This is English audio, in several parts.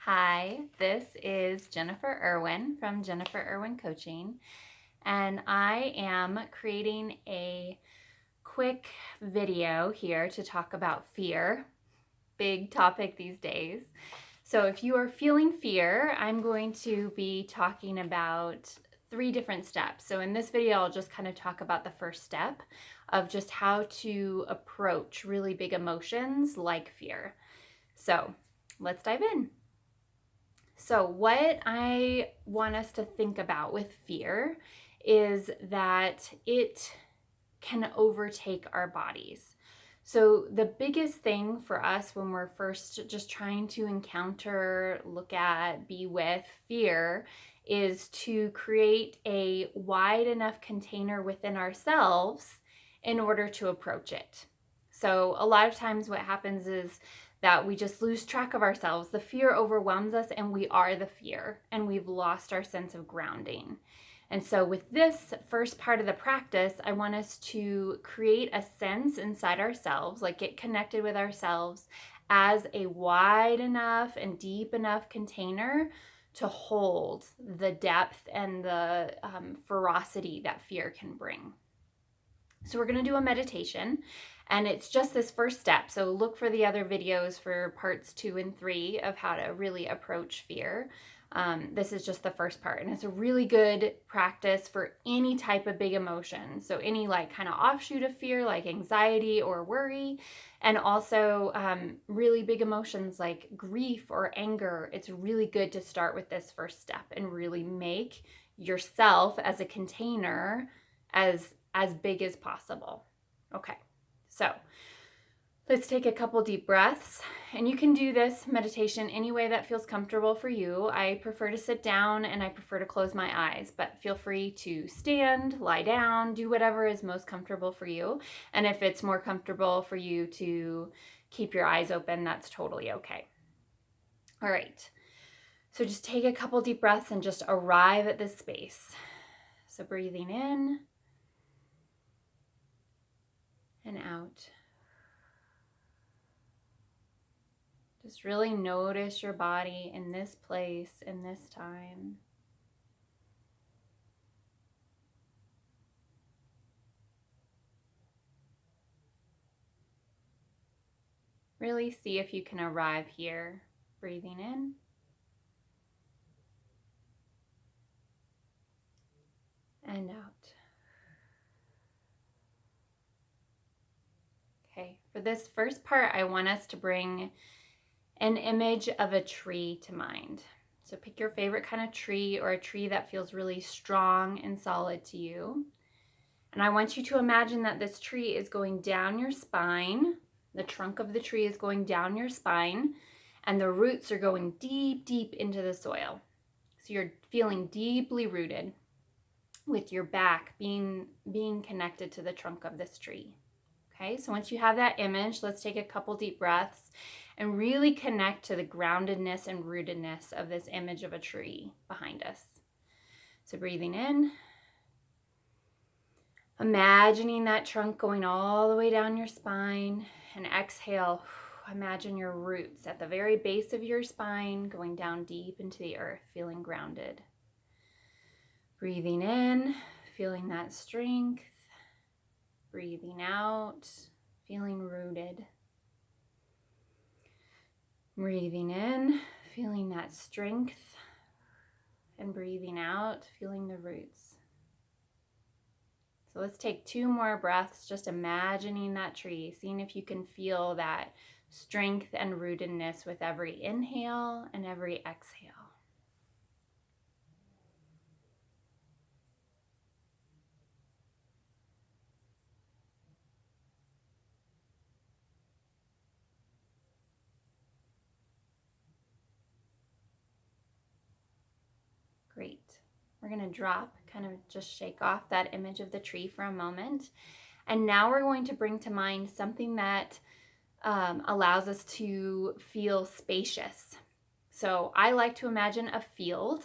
Hi, this is Jennifer Irwin from Jennifer Irwin Coaching, and I am creating a quick video here to talk about fear. Big topic these days. So if you are feeling fear, I'm going to be talking about 3 different steps. So in this video, I'll just kind of talk about the first step of just how to approach really big emotions like fear. So let's dive in. So, what I want us to think about with fear is that it can overtake our bodies. So, the biggest thing for us when we're first just trying to encounter, look at, be with fear is to create a wide enough container within ourselves in order to approach it. So, a lot of times, what happens is that we just lose track of ourselves. The fear overwhelms us, and we are the fear, and we've lost our sense of grounding. And so, with this first part of the practice, I want us to create a sense inside ourselves, like get connected with ourselves as a wide enough and deep enough container to hold the depth and the ferocity that fear can bring. So we're going to do a meditation, and it's just this first step. So look for the other videos for parts 2 and 3 of how to really approach fear. This is just the first part, and it's a really good practice for any type of big emotion. So any like kind of offshoot of fear, like anxiety or worry, and also really big emotions like grief or anger. It's really good to start with this first step and really make yourself as a container as big as possible. Okay, so let's take a couple deep breaths, and you can do this meditation any way that feels comfortable for you. I prefer to sit down and I prefer to close my eyes, but feel free to stand, lie down, do whatever is most comfortable for you. And if it's more comfortable for you to keep your eyes open, that's totally okay. All right, so just take a couple deep breaths and just arrive at this space. So breathing in and out. Just really notice your body in this place, in this time. Really see if you can arrive here, breathing in and out. Okay, for this first part, I want us to bring an image of a tree to mind. So pick your favorite kind of tree or a tree that feels really strong and solid to you. And I want you to imagine that this tree is going down your spine. The trunk of the tree is going down your spine, and the roots are going deep, deep into the soil. So you're feeling deeply rooted with your back being connected to the trunk of this tree. Okay, so once you have that image, let's take a couple deep breaths and really connect to the groundedness and rootedness of this image of a tree behind us. So breathing in, imagining that trunk going all the way down your spine, and exhale, imagine your roots at the very base of your spine going down deep into the earth, feeling grounded. Breathing in, feeling that strength. Breathing out, feeling rooted. Breathing in, feeling that strength. And breathing out, feeling the roots. So let's take 2 more breaths, just imagining that tree, seeing if you can feel that strength and rootedness with every inhale and every exhale. Great. We're going to drop, kind of just shake off that image of the tree for a moment. And now we're going to bring to mind something that allows us to feel spacious. So I like to imagine a field.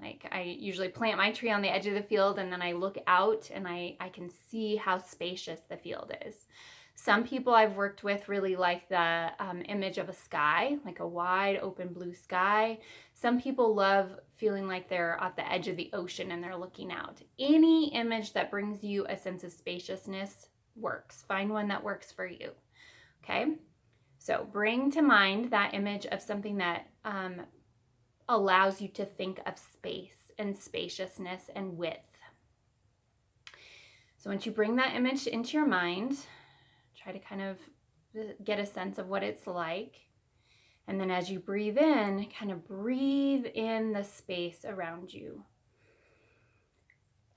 Like I usually plant my tree on the edge of the field, and then I look out and I can see how spacious the field is. Some people I've worked with really like the image of a sky, like a wide open blue sky. Some people love feeling like they're at the edge of the ocean and they're looking out. Any image that brings you a sense of spaciousness works. Find one that works for you. Okay? So bring to mind that image of something that allows you to think of space and spaciousness and width. So once you bring that image into your mind, try to kind of get a sense of what it's like. And then as you breathe in, kind of breathe in the space around you.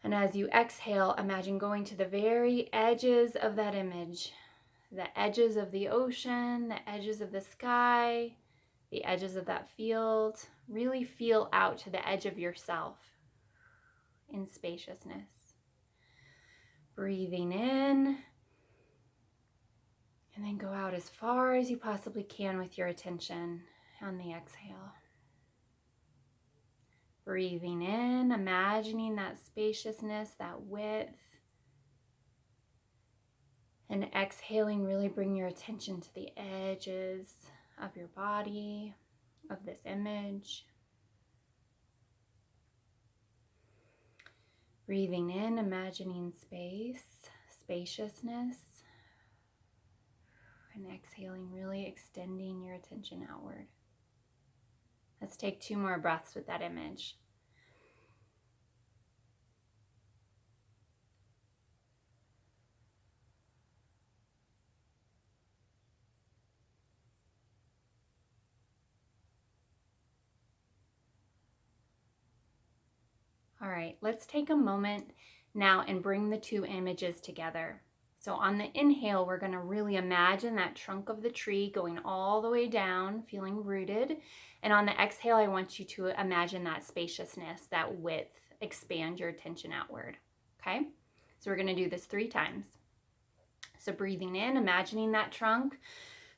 And as you exhale, imagine going to the very edges of that image, the edges of the ocean, the edges of the sky, the edges of that field. Really feel out to the edge of yourself in spaciousness. Breathing in, and then go out as far as you possibly can with your attention on the exhale. Breathing in, imagining that spaciousness, that width. And exhaling, really bring your attention to the edges of your body, of this image. Breathing in, imagining space, spaciousness. And exhaling, really extending your attention outward. Let's take 2 more breaths with that image. All right, let's take a moment now and bring the 2 images together. So on the inhale, we're going to really imagine that trunk of the tree going all the way down, feeling rooted. And on the exhale, I want you to imagine that spaciousness, that width, expand your attention outward. Okay? So we're going to do this 3 times. So breathing in, imagining that trunk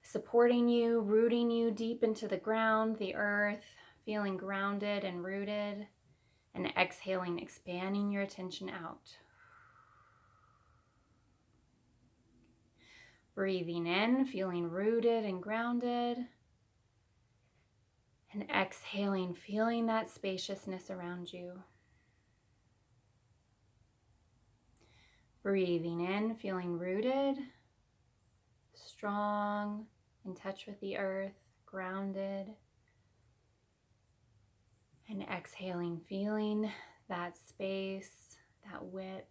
supporting you, rooting you deep into the ground, the earth, feeling grounded and rooted. And exhaling, expanding your attention out. Breathing in, feeling rooted and grounded. And exhaling, feeling that spaciousness around you. Breathing in, feeling rooted, strong, in touch with the earth, grounded. And exhaling, feeling that space, that width,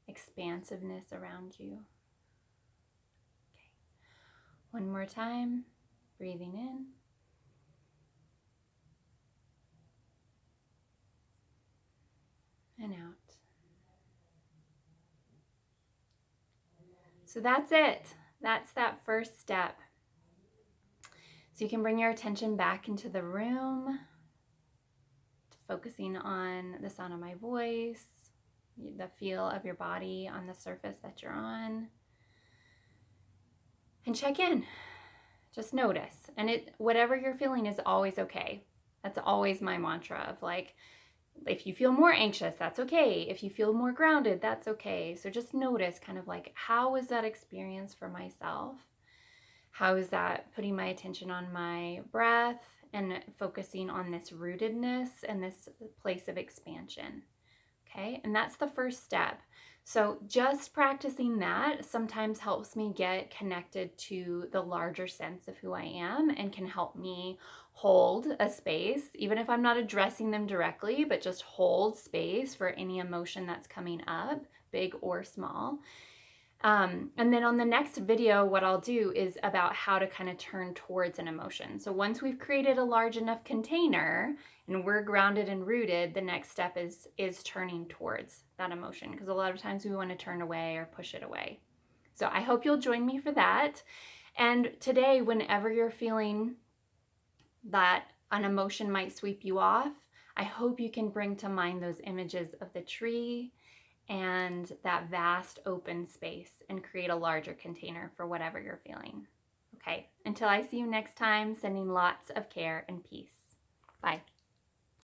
expansiveness around you. Okay. One more time, breathing in. And out. So that's it. That's that first step. So you can bring your attention back into the room, focusing on the sound of my voice, the feel of your body on the surface that you're on. And check in. Just notice. And whatever you're feeling is always okay. That's always my mantra of like, if you feel more anxious, that's okay. If you feel more grounded, that's okay. So just notice kind of like, how was that experience for myself? How is that putting my attention on my breath and focusing on this rootedness and this place of expansion? Okay, and that's the first step. So just practicing that sometimes helps me get connected to the larger sense of who I am and can help me hold a space, even if I'm not addressing them directly, but just hold space for any emotion that's coming up, big or small. And then on the next video, what I'll do is about how to kind of turn towards an emotion. So once we've created a large enough container and we're grounded and rooted, the next step is turning towards that emotion, because a lot of times we want to turn away or push it away. So I hope you'll join me for that. And today, whenever you're feeling that an emotion might sweep you off, I hope you can bring to mind those images of the tree and that vast open space and create a larger container for whatever you're feeling. Okay, until I see you next time, sending lots of care and peace. Bye.